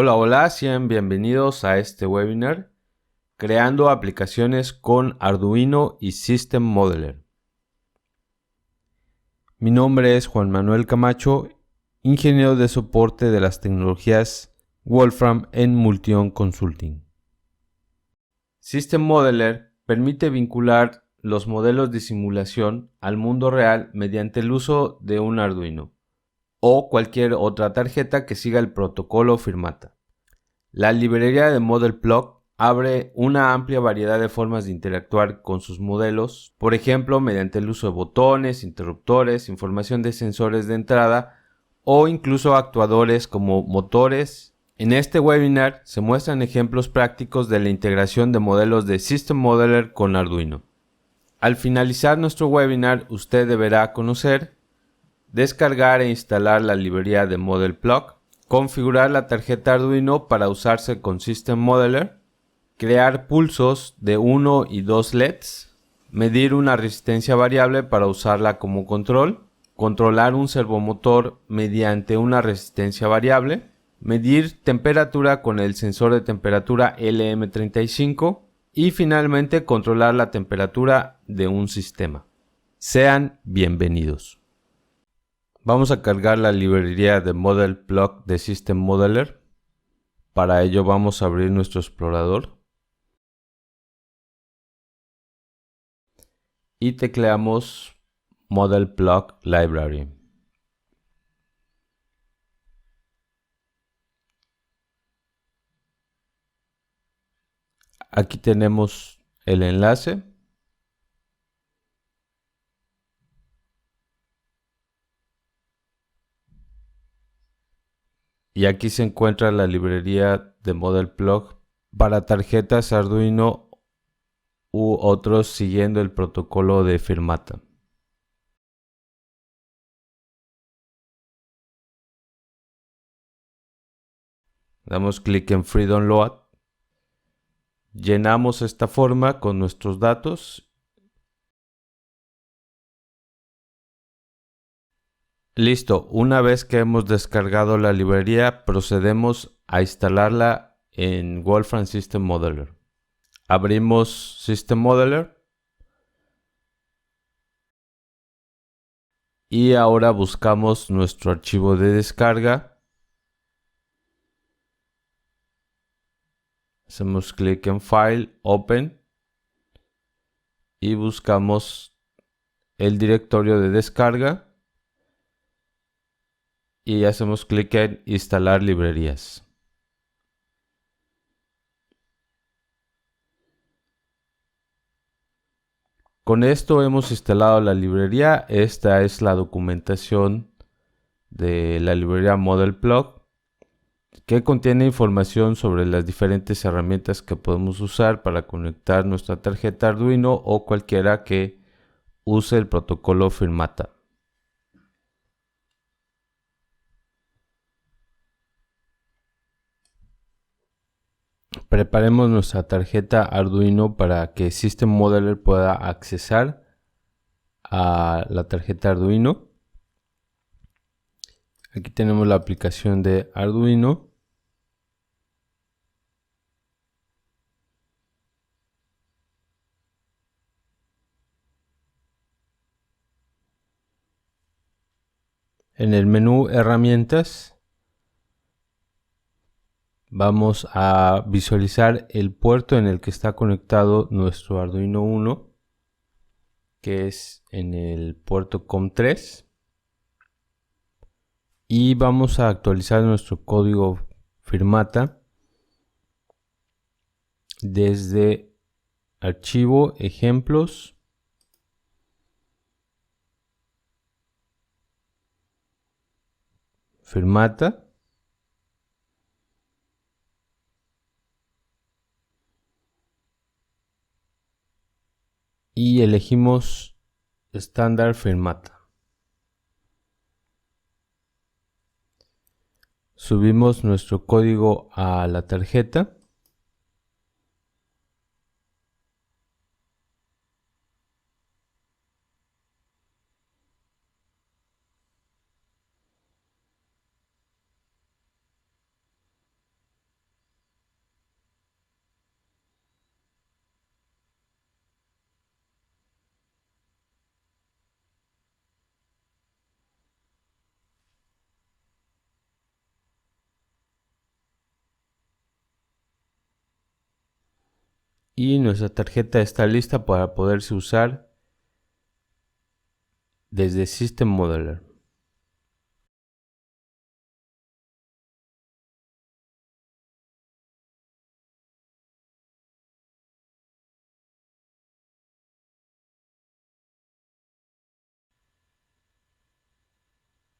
Hola, hola, sean bienvenidos a este webinar Creando aplicaciones con Arduino y System Modeler. Mi nombre es Juan Manuel Camacho, ingeniero de soporte de las tecnologías Wolfram en Multion Consulting. System Modeler permite vincular los modelos de simulación al mundo real mediante el uso de un Arduino o cualquier otra tarjeta que siga el protocolo Firmata. La librería de ModelPlug abre una amplia variedad de formas de interactuar con sus modelos, por ejemplo, mediante el uso de botones, interruptores, información de sensores de entrada o incluso actuadores como motores. En este webinar se muestran ejemplos prácticos de la integración de modelos de System Modeler con Arduino. Al finalizar nuestro webinar, usted deberá conocer, descargar e instalar la librería de ModelPlug, configurar la tarjeta Arduino para usarse con System Modeler, crear pulsos de 1 y 2 LEDs, medir una resistencia variable para usarla como control, controlar un servomotor mediante una resistencia variable, medir temperatura con el sensor de temperatura LM35 y finalmente controlar la temperatura de un sistema. Sean bienvenidos. Vamos a cargar la librería de ModelPlug de System Modeler. Para ello vamos a abrir nuestro explorador y tecleamos ModelPlug Library. Aquí tenemos el enlace. Y aquí se encuentra la librería de ModelPlug para tarjetas Arduino u otros siguiendo el protocolo de Firmata. Damos clic en Free Download. Llenamos esta forma con nuestros datos. Listo, una vez que hemos descargado la librería, procedemos a instalarla en Wolfram System Modeler. Abrimos System Modeler y ahora buscamos nuestro archivo de descarga. Hacemos clic en File, Open y buscamos el directorio de descarga y hacemos clic en Instalar librerías. Con esto hemos instalado la librería. Esta es la documentación de la librería ModelPlug, que contiene información sobre las diferentes herramientas que podemos usar para conectar nuestra tarjeta Arduino o cualquiera que use el protocolo Firmata. Preparemos nuestra tarjeta Arduino para que System Modeler pueda accesar a la tarjeta Arduino. Aquí tenemos la aplicación de Arduino. En el menú Herramientas vamos a visualizar el puerto en el que está conectado nuestro Arduino Uno, que es en el puerto COM3, y vamos a actualizar nuestro código Firmata desde Archivo, Ejemplos, Firmata, y elegimos estándar Firmata. Subimos nuestro código a la tarjeta. y nuestra tarjeta está lista para poderse usar desde System Modeler.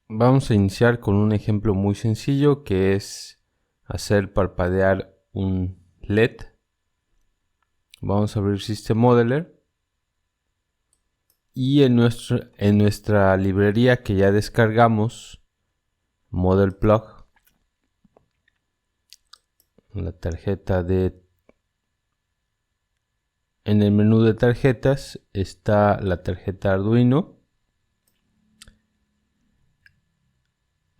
Vamos a iniciar con un ejemplo muy sencillo, que es hacer parpadear un LED. Vamos a abrir System Modeler y en nuestra librería que ya descargamos, Model Plug, la tarjeta en el menú de tarjetas está la tarjeta Arduino.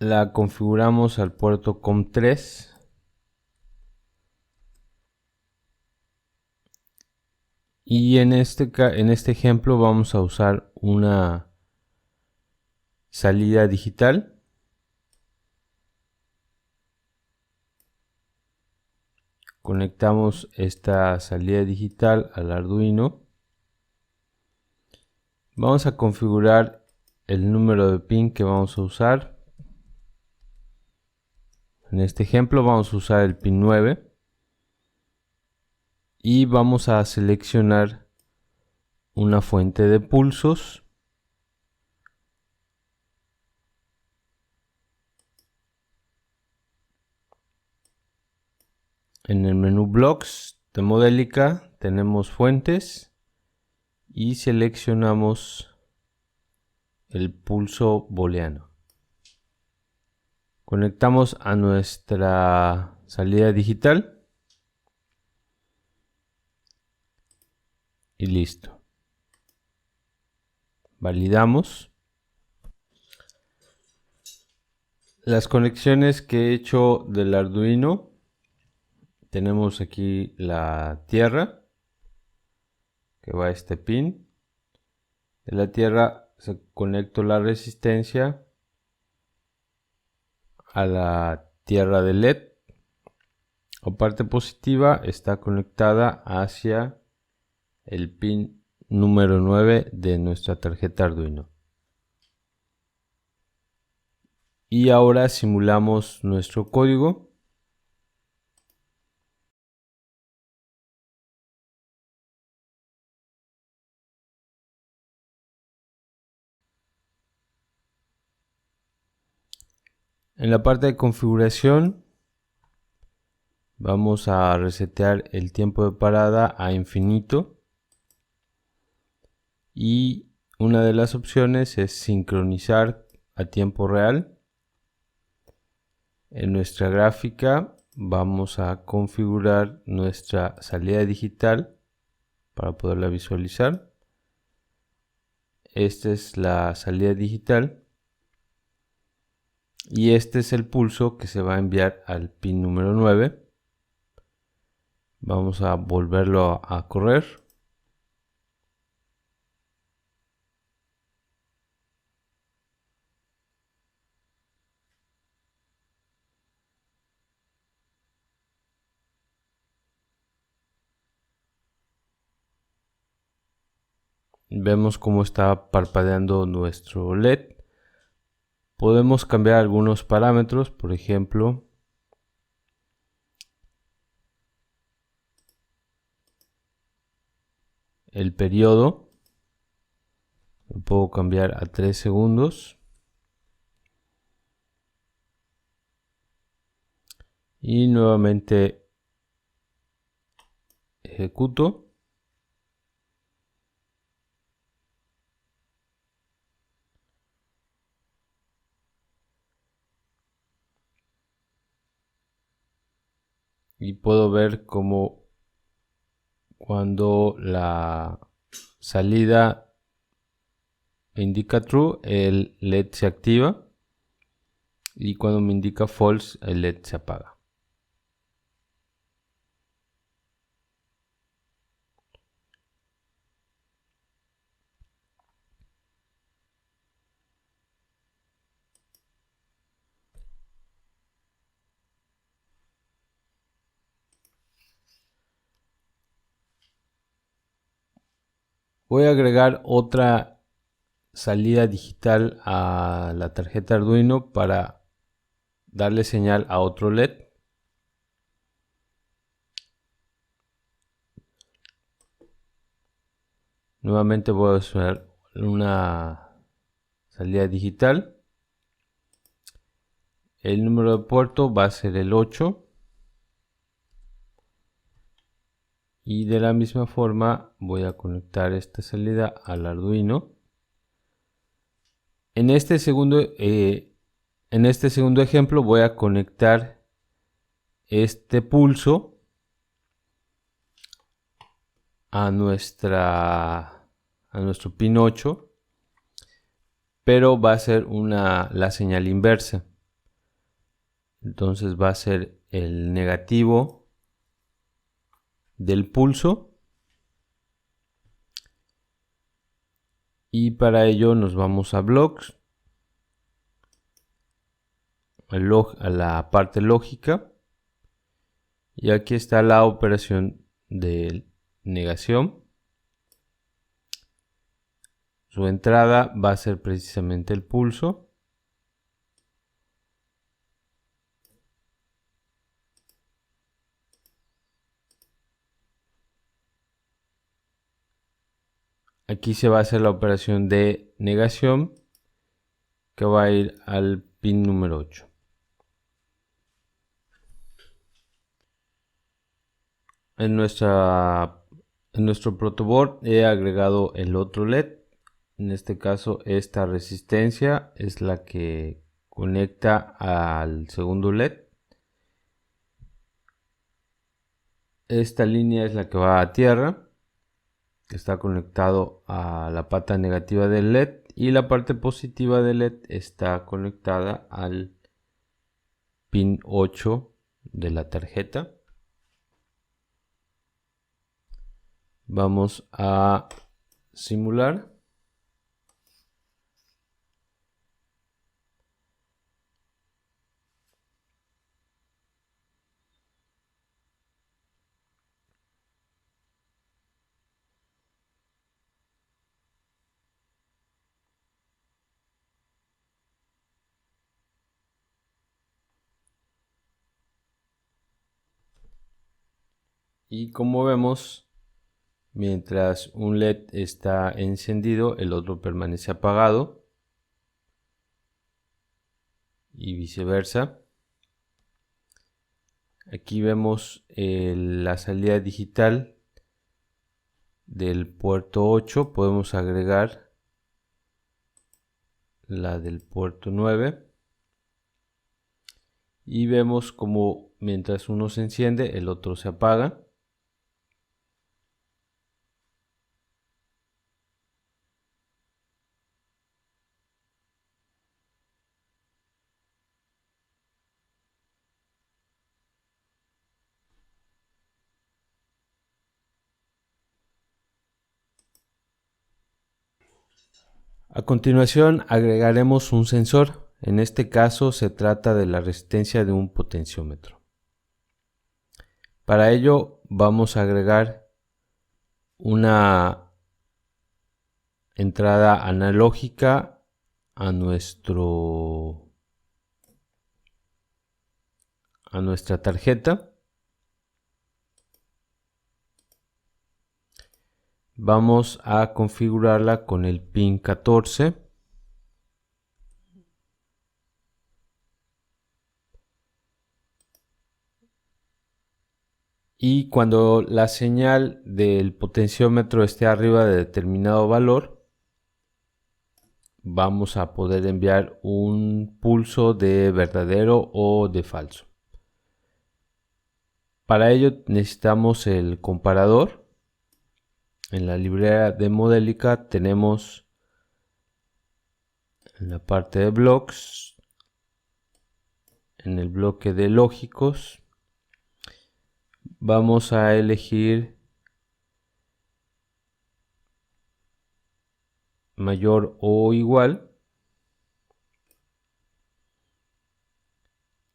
La configuramos al puerto COM3. Y en este ejemplo vamos a usar una salida digital. Conectamos esta salida digital al Arduino. Vamos a configurar el número de pin que vamos a usar. En este ejemplo vamos a usar el pin 9. Y vamos a seleccionar una fuente de pulsos. En el menú Blocks de Modelica tenemos fuentes y seleccionamos el pulso booleano. Conectamos a nuestra salida digital y listo. Validamos. Las conexiones que he hecho del Arduino, tenemos aquí la tierra que va a este pin. De la tierra se conectó la resistencia a la tierra de LED. La parte positiva está conectada hacia el pin número 9 de nuestra tarjeta Arduino. Y ahora simulamos nuestro código. En la parte de configuración vamos a resetear el tiempo de parada a infinito. Y una de las opciones es sincronizar a tiempo real. En nuestra gráfica vamos a configurar nuestra salida digital para poderla visualizar. Esta es la salida digital y este es el pulso que se va a enviar al pin número 9. Vamos a volverlo a correr. Vemos cómo está parpadeando nuestro LED. Podemos cambiar algunos parámetros, por ejemplo, el periodo. Lo puedo cambiar a 3 segundos. Y nuevamente ejecuto. Y puedo ver cómo cuando la salida indica true, el LED se activa. Y cuando me indica false, el LED se apaga. Voy a agregar otra salida digital a la tarjeta Arduino para darle señal a otro LED. Nuevamente voy a usar una salida digital. El número de puerto va a ser el 8. Y de la misma forma voy a conectar esta salida al Arduino. En este segundo ejemplo voy a conectar este pulso a nuestro pin 8, pero va a ser la señal inversa. Entonces va a ser el negativo del pulso, y para ello nos vamos a blocks, a la parte lógica, y aquí está la operación de negación. Su entrada va a ser precisamente el pulso. Aquí se va a hacer la operación de negación, que va a ir al pin número 8. En nuestro protoboard he agregado el otro LED. En este caso, esta resistencia es la que conecta al segundo LED. Esta línea es la que va a tierra, que está conectado a la pata negativa del LED, y la parte positiva del LED está conectada al pin 8 de la tarjeta. Vamos a simular. Y como vemos, mientras un LED está encendido, el otro permanece apagado, y viceversa. Aquí vemos la salida digital del puerto 8. Podemos agregar la del puerto 9. Y vemos como mientras uno se enciende, el otro se apaga. A continuación agregaremos un sensor. En este caso se trata de la resistencia de un potenciómetro. Para ello vamos a agregar una entrada analógica a nuestra tarjeta. Vamos a configurarla con el pin 14. Y cuando la señal del potenciómetro esté arriba de determinado valor, vamos a poder enviar un pulso de verdadero o de falso. Para ello necesitamos el comparador. En la librería de Modelica tenemos en la parte de blocks, en el bloque de lógicos, vamos a elegir mayor o igual.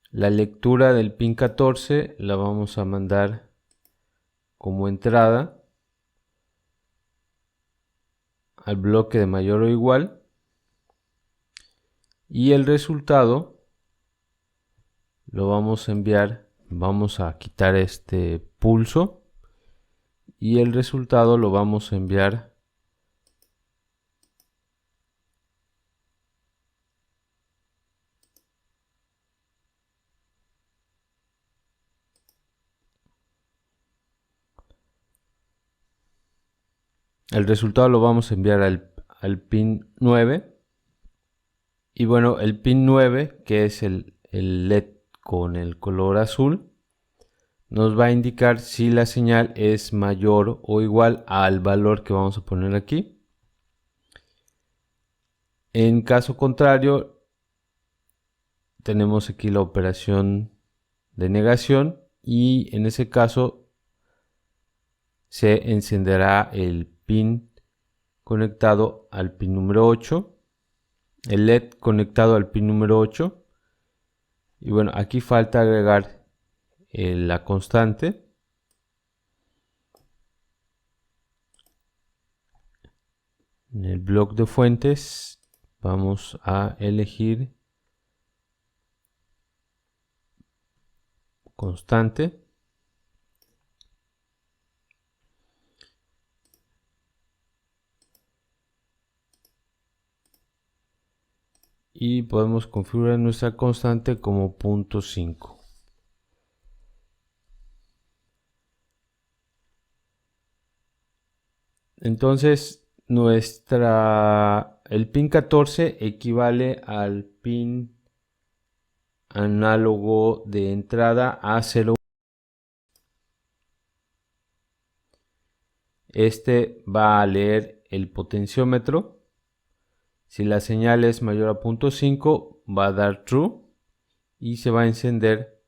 La lectura del pin 14 la vamos a mandar como entrada. al bloque de mayor o igual, y el resultado lo vamos a enviar, vamos a quitar este pulso y el resultado lo vamos a enviar al pin 9. Y bueno, el pin 9, que es el LED con el color azul, nos va a indicar si la señal es mayor o igual al valor que vamos a poner aquí. En caso contrario, tenemos aquí la operación de negación y en ese caso se encenderá el pin conectado al pin número 8, el LED conectado al pin número 8. Y bueno, aquí falta agregar la constante. En el bloque de fuentes vamos a elegir constante. Y podemos configurar nuestra constante como 0.5. Entonces el pin 14 equivale al pin análogo de entrada A0. Este va a leer el potenciómetro. Si la señal es mayor a 0.5 va a dar true y se va a encender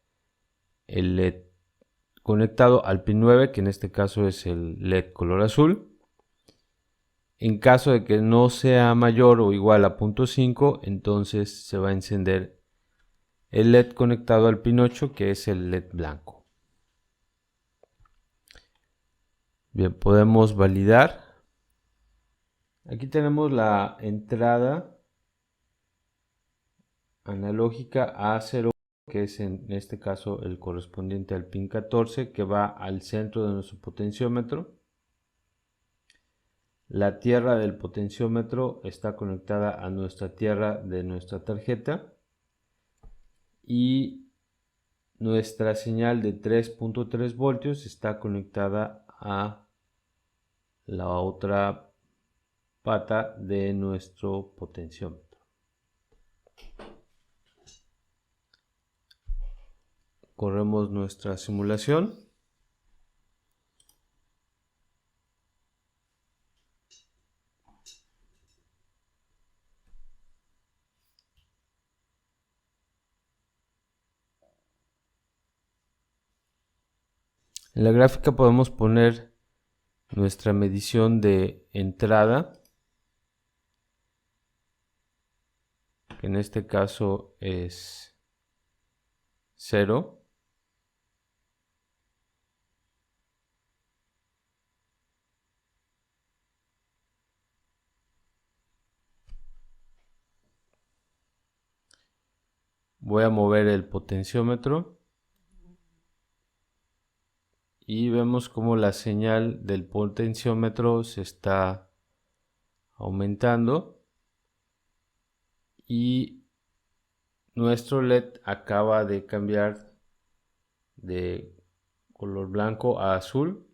el LED conectado al pin 9, que en este caso es el LED color azul. En caso de que no sea mayor o igual a 0.5, entonces se va a encender el LED conectado al pin 8, que es el LED blanco. Bien, podemos validar. Aquí tenemos la entrada analógica A0, que es en este caso el correspondiente al pin 14, que va al centro de nuestro potenciómetro. La tierra del potenciómetro está conectada a nuestra tierra de nuestra tarjeta y nuestra señal de 3.3 voltios está conectada a la otra pata de nuestro potenciómetro. Corremos nuestra simulación. En la gráfica podemos poner nuestra medición de entrada, que en este caso es 0. Voy a mover el potenciómetro y vemos como la señal del potenciómetro se está aumentando y nuestro LED acaba de cambiar de color blanco a azul.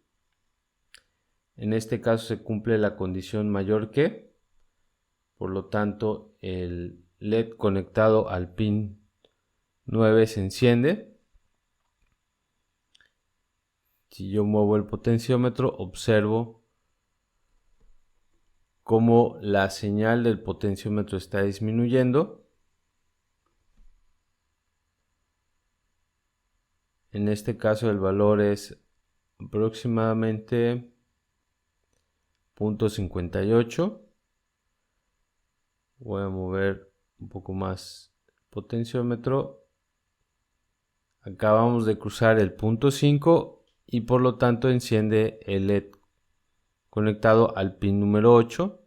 En este caso se cumple la condición mayor que, por lo tanto el LED conectado al pin 9 se enciende. Si yo muevo el potenciómetro, observo cómo la señal del potenciómetro está disminuyendo. En este caso el valor es aproximadamente 0.58. Voy a mover un poco más el potenciómetro. Acabamos de cruzar el 0.5 y por lo tanto enciende el LED conectado al pin número 8.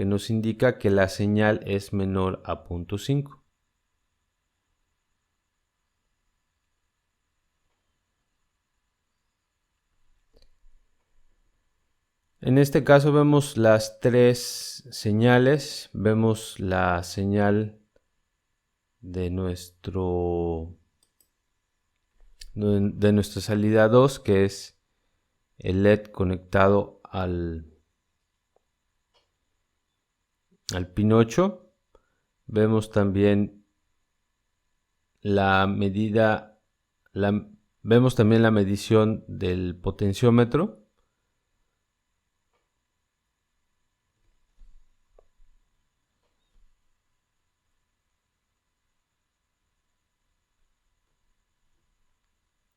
que nos indica que la señal es menor a 0.5. En este caso vemos las tres señales. Vemos la señal de nuestra salida 2, que es el LED conectado al pin 8. Vemos también la medición del potenciómetro.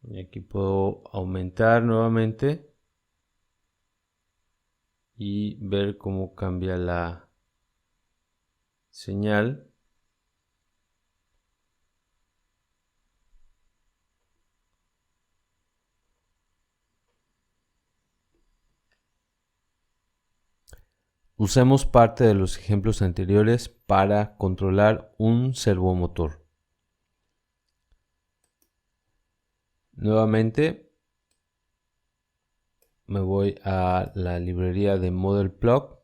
Y aquí puedo aumentar nuevamente y ver cómo cambia la señal. Usemos parte de los ejemplos anteriores para controlar un servomotor. Nuevamente me voy a la librería de Model Plug,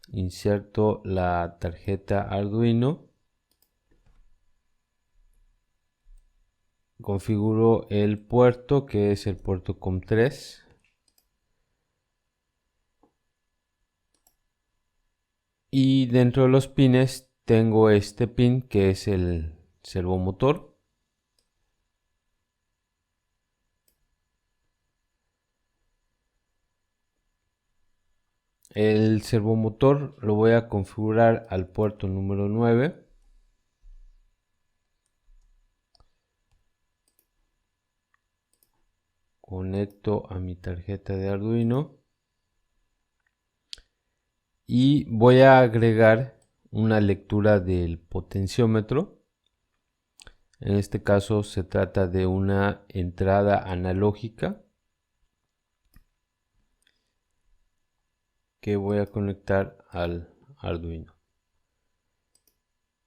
inserto la tarjeta Arduino, configuro el puerto, que es el puerto COM3, y dentro de los pines tengo este pin que es el servomotor. El servomotor lo voy a configurar al puerto número 9. Conecto a mi tarjeta de Arduino y voy a agregar una lectura del potenciómetro. En este caso se trata de una entrada analógica que voy a conectar al Arduino.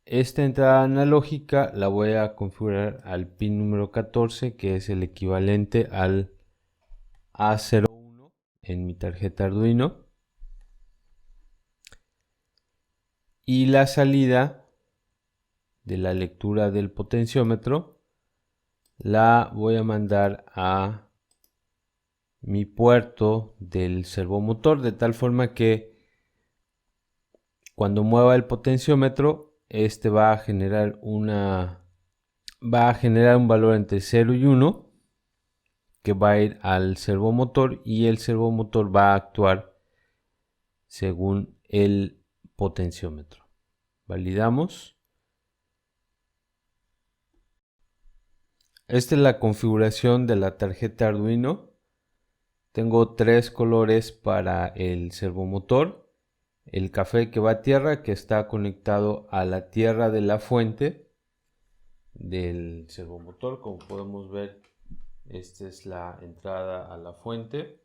Esta entrada analógica la voy a configurar al pin número 14, que es el equivalente al A01 en mi tarjeta Arduino. Y la salida de la lectura del potenciómetro la voy a mandar a mi puerto del servomotor, de tal forma que cuando mueva el potenciómetro, este va a generar un valor entre 0 y 1 que va a ir al servomotor, y el servomotor va a actuar según el potenciómetro. Validamos. Esta es la configuración de la tarjeta Arduino. Tengo tres colores para el servomotor. El café que va a tierra, que está conectado a la tierra de la fuente del servomotor. Como podemos ver, esta es la entrada a la fuente.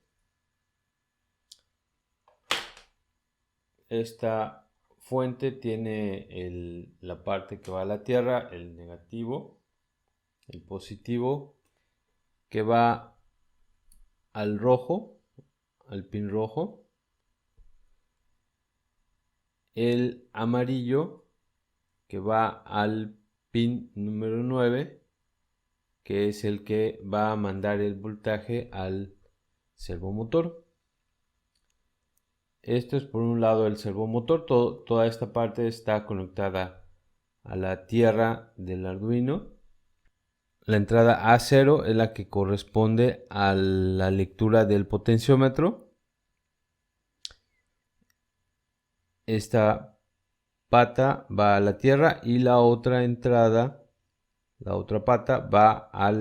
Esta fuente tiene la parte que va a la tierra, el negativo, el positivo, que va al rojo, al pin rojo, el amarillo, que va al pin número 9, que es el que va a mandar el voltaje al servomotor. Esto es por un lado el servomotor. Toda esta parte está conectada a la tierra del Arduino. La entrada A0 es la que corresponde a la lectura del potenciómetro. Esta pata va a la tierra y la otra entrada, la otra pata, va a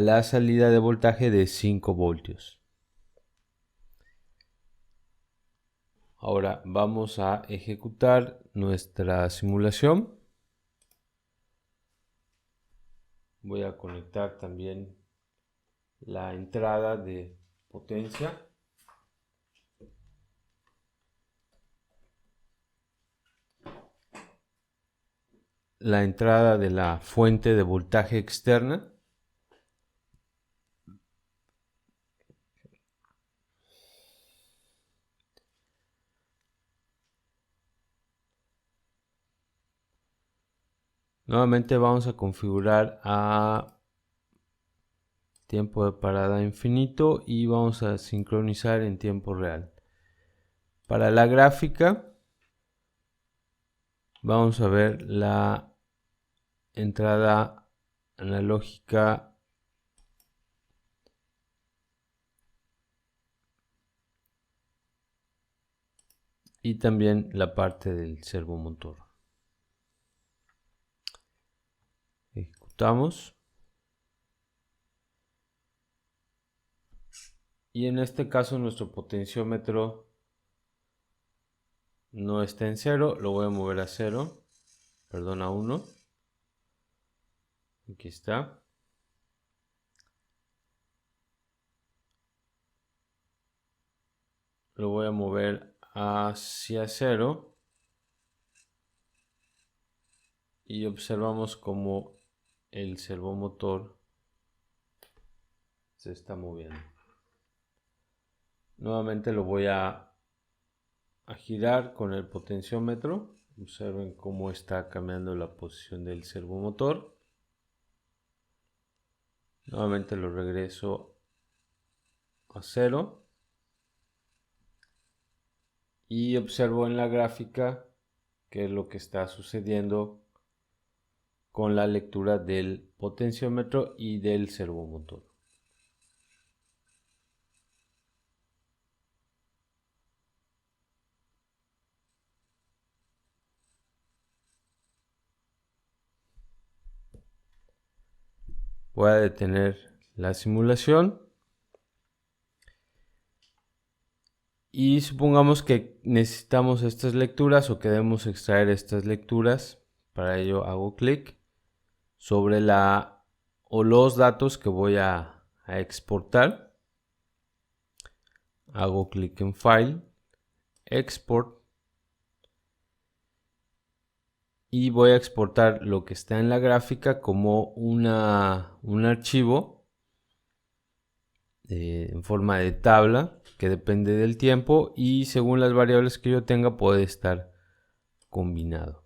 la salida de voltaje de 5 voltios. Ahora vamos a ejecutar nuestra simulación. Voy a conectar también la entrada de potencia. la entrada de la fuente de voltaje externa. Nuevamente vamos a configurar a tiempo de parada infinito y vamos a sincronizar en tiempo real. Para la gráfica vamos a ver la entrada analógica y también la parte del servomotor. Ejecutamos. Y en este caso nuestro potenciómetro no está en 0, lo voy a mover a 0, perdón, a 1. Aquí está. Lo voy a mover hacia 0. Y observamos como el servomotor se está moviendo. Nuevamente lo voy a girar con el potenciómetro. Observen cómo está cambiando la posición del servomotor. Nuevamente lo regreso a 0. Y observo en la gráfica qué es lo que está sucediendo con la lectura del potenciómetro y del servomotor. Voy a detener la simulación. Y supongamos que necesitamos estas lecturas o queremos extraer estas lecturas. Para ello hago clic sobre los datos que voy a exportar. Hago clic en File, Export. Y voy a exportar lo que está en la gráfica como un archivo en forma de tabla que depende del tiempo y según las variables que yo tenga puede estar combinado.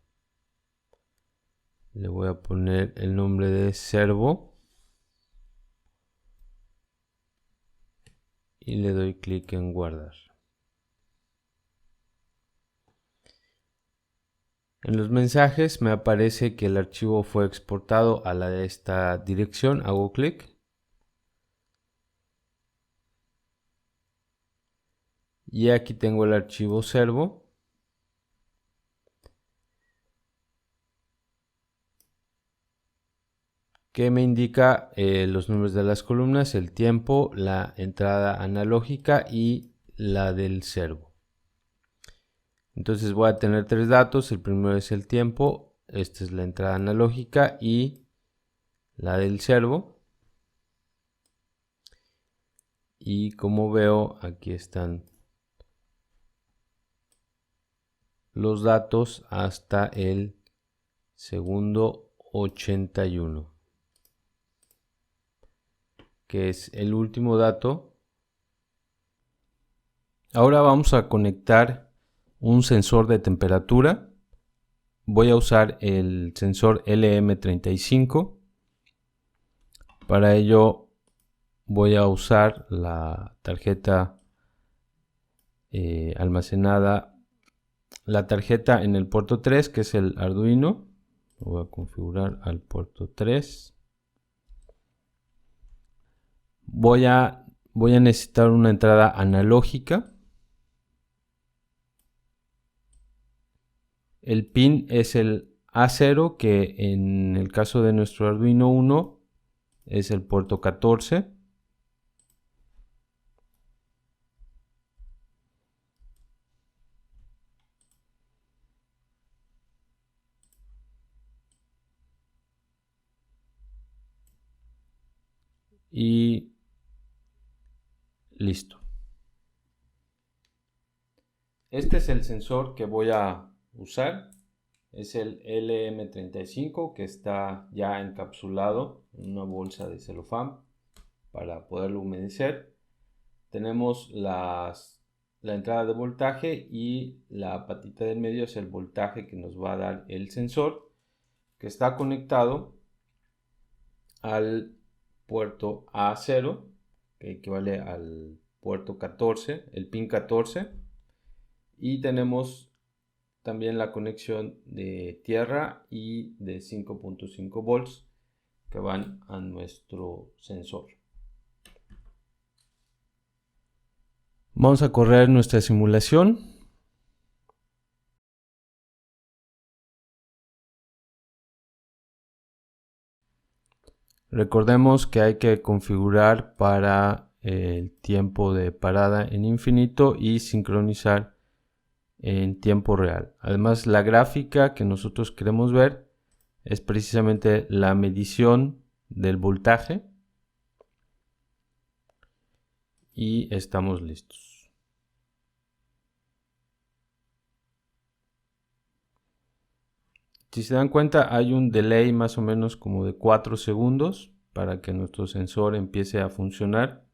Le voy a poner el nombre de servo y le doy clic en guardar. En los mensajes me aparece que el archivo fue exportado a esta dirección. Hago clic. Y aquí tengo el archivo servo. Que me indica los nombres de las columnas, el tiempo, la entrada analógica y la del servo. Entonces voy a tener tres datos. El primero es el tiempo. Esta es la entrada analógica y la del servo. Y como veo, aquí están los datos hasta el segundo 81, que es el último dato. Ahora vamos a conectar un sensor de temperatura. Voy a usar el sensor LM35. Para ello voy a usar la tarjeta almacenada, la tarjeta en el puerto 3, que es el Arduino. Lo voy a configurar al puerto 3. Voy a necesitar una entrada analógica. El pin es el A0, que en el caso de nuestro Arduino 1 es el puerto 14. Y listo. Este es el sensor que voy a usar. es el LM35, que está ya encapsulado en una bolsa de celofán para poderlo humedecer. Tenemos la entrada de voltaje y la patita del medio es el voltaje que nos va a dar el sensor, que está conectado al puerto A0, que equivale al puerto 14, el pin 14, y tenemos también la conexión de tierra y de 5.5 volts que van a nuestro sensor. Vamos a correr nuestra simulación. Recordemos que hay que configurar para el tiempo de parada en infinito y sincronizar en tiempo real. Además, la gráfica que nosotros queremos ver es precisamente la medición del voltaje y estamos listos. Si se dan cuenta, hay un delay más o menos como de 4 segundos para que nuestro sensor empiece a funcionar.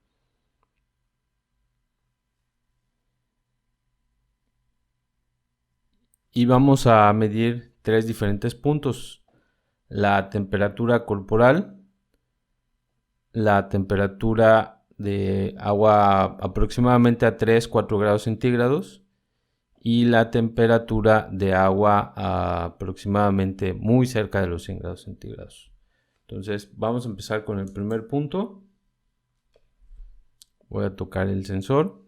Y vamos a medir 3 diferentes puntos: la temperatura corporal, la temperatura de agua aproximadamente a 3-4 grados centígrados y la temperatura de agua aproximadamente muy cerca de los 100 grados centígrados. Entonces vamos a empezar con el primer punto. Voy a tocar el sensor.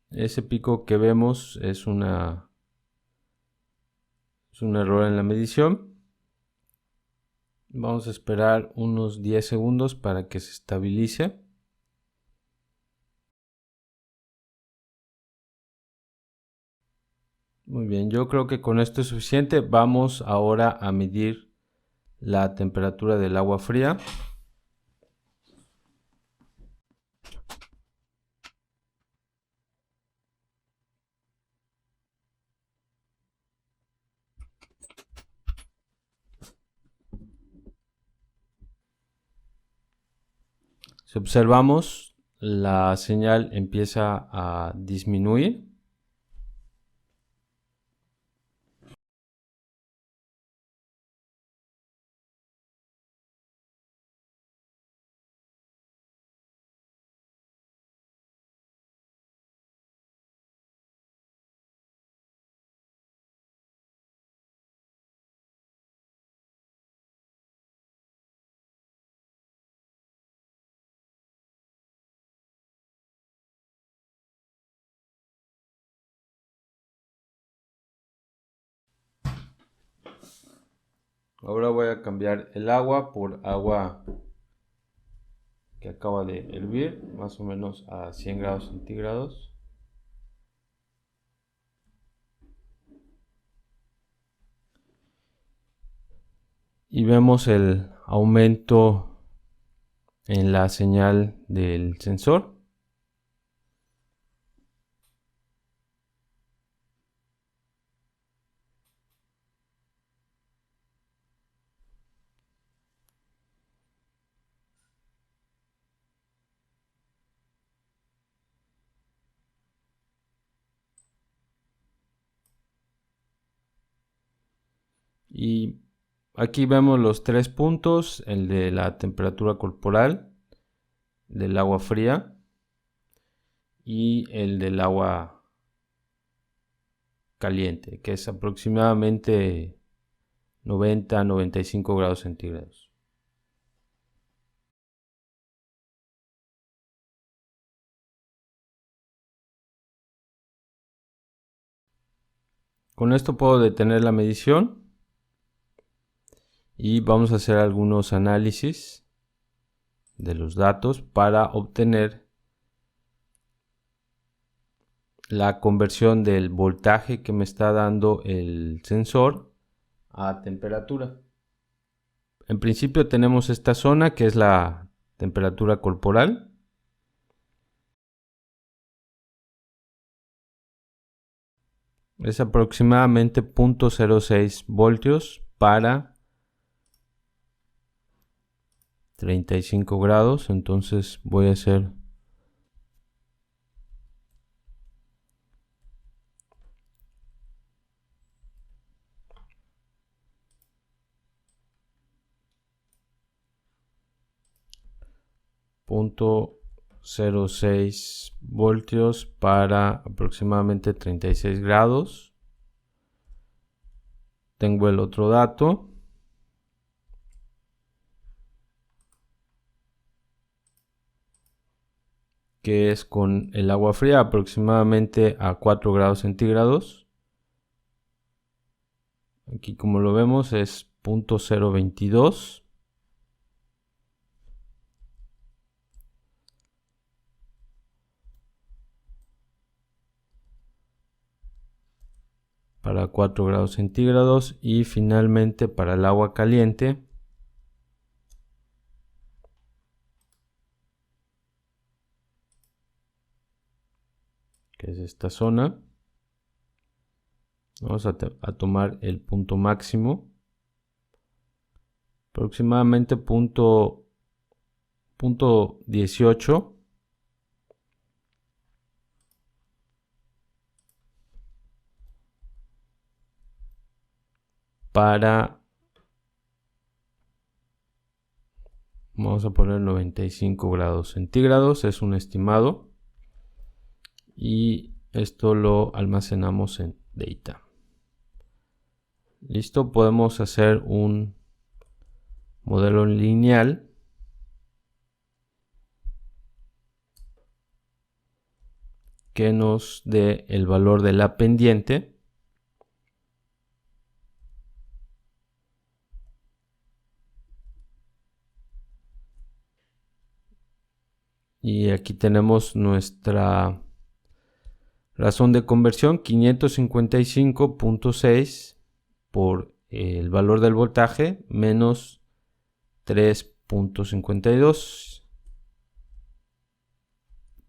Ese pico que vemos es un error en la medición. Vamos a esperar unos 10 segundos para que se estabilice. Muy bien, yo creo que con esto es suficiente. Vamos ahora a medir la temperatura del agua fría. Si observamos, la señal empieza a disminuir. Ahora voy a cambiar el agua por agua que acaba de hervir, más o menos a 100 grados centígrados. Y vemos el aumento en la señal del sensor. Y aquí vemos los 3 puntos: el de la temperatura corporal, del agua fría y el del agua caliente, que es aproximadamente 90-95 grados centígrados. Con esto puedo detener la medición y vamos a hacer algunos análisis de los datos para obtener la conversión del voltaje que me está dando el sensor a temperatura. En principio tenemos esta zona que es la temperatura corporal. es aproximadamente 0.06 voltios para 35 grados. Entonces voy a hacer .06 voltios para aproximadamente 36 grados. Tengo el otro dato, que es con el agua fría aproximadamente a 4 grados centígrados. Aquí, como lo vemos, es 0.022. Para 4 grados centígrados, y finalmente para el agua caliente, que es esta zona, vamos a tomar el punto máximo, aproximadamente punto 18. Vamos a poner 95 grados centígrados, es un estimado, y esto lo almacenamos en data. Listo, podemos hacer un modelo lineal que nos dé el valor de la pendiente. Y aquí tenemos nuestra razón de conversión, 555.6 por el valor del voltaje menos 3.52.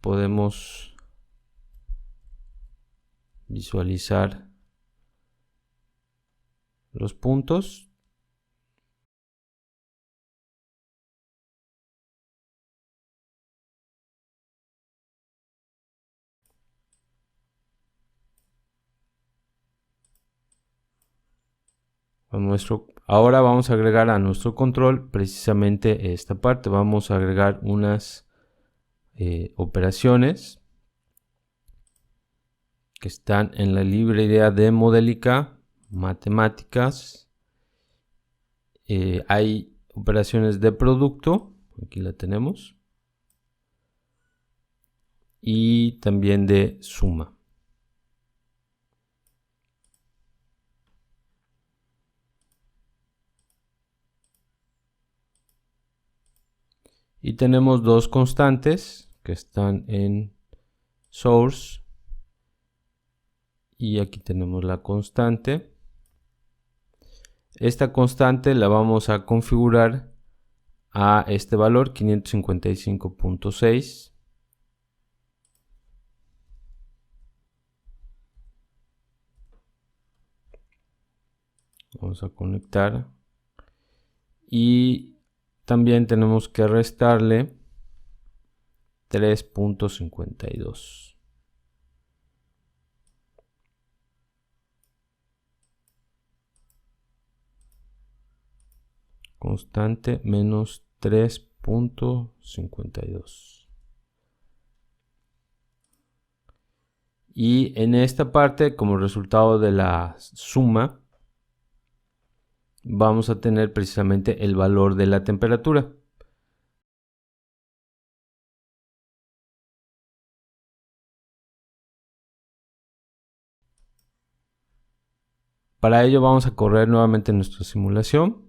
Podemos visualizar los puntos. Ahora vamos a agregar a nuestro control precisamente esta parte. Vamos a agregar unas operaciones que están en la librería de Modelica, matemáticas. Hay operaciones de producto, aquí la tenemos, y también de suma. Y tenemos dos constantes que están en source, y aquí tenemos la constante. Esta constante la vamos a configurar a este valor, 555.6. Vamos a conectar, y también tenemos que restarle 3.52. Constante menos 3.52. Y en esta parte, como resultado de la suma, vamos a tener precisamente el valor de la temperatura. Para ello vamos a correr nuevamente nuestra simulación.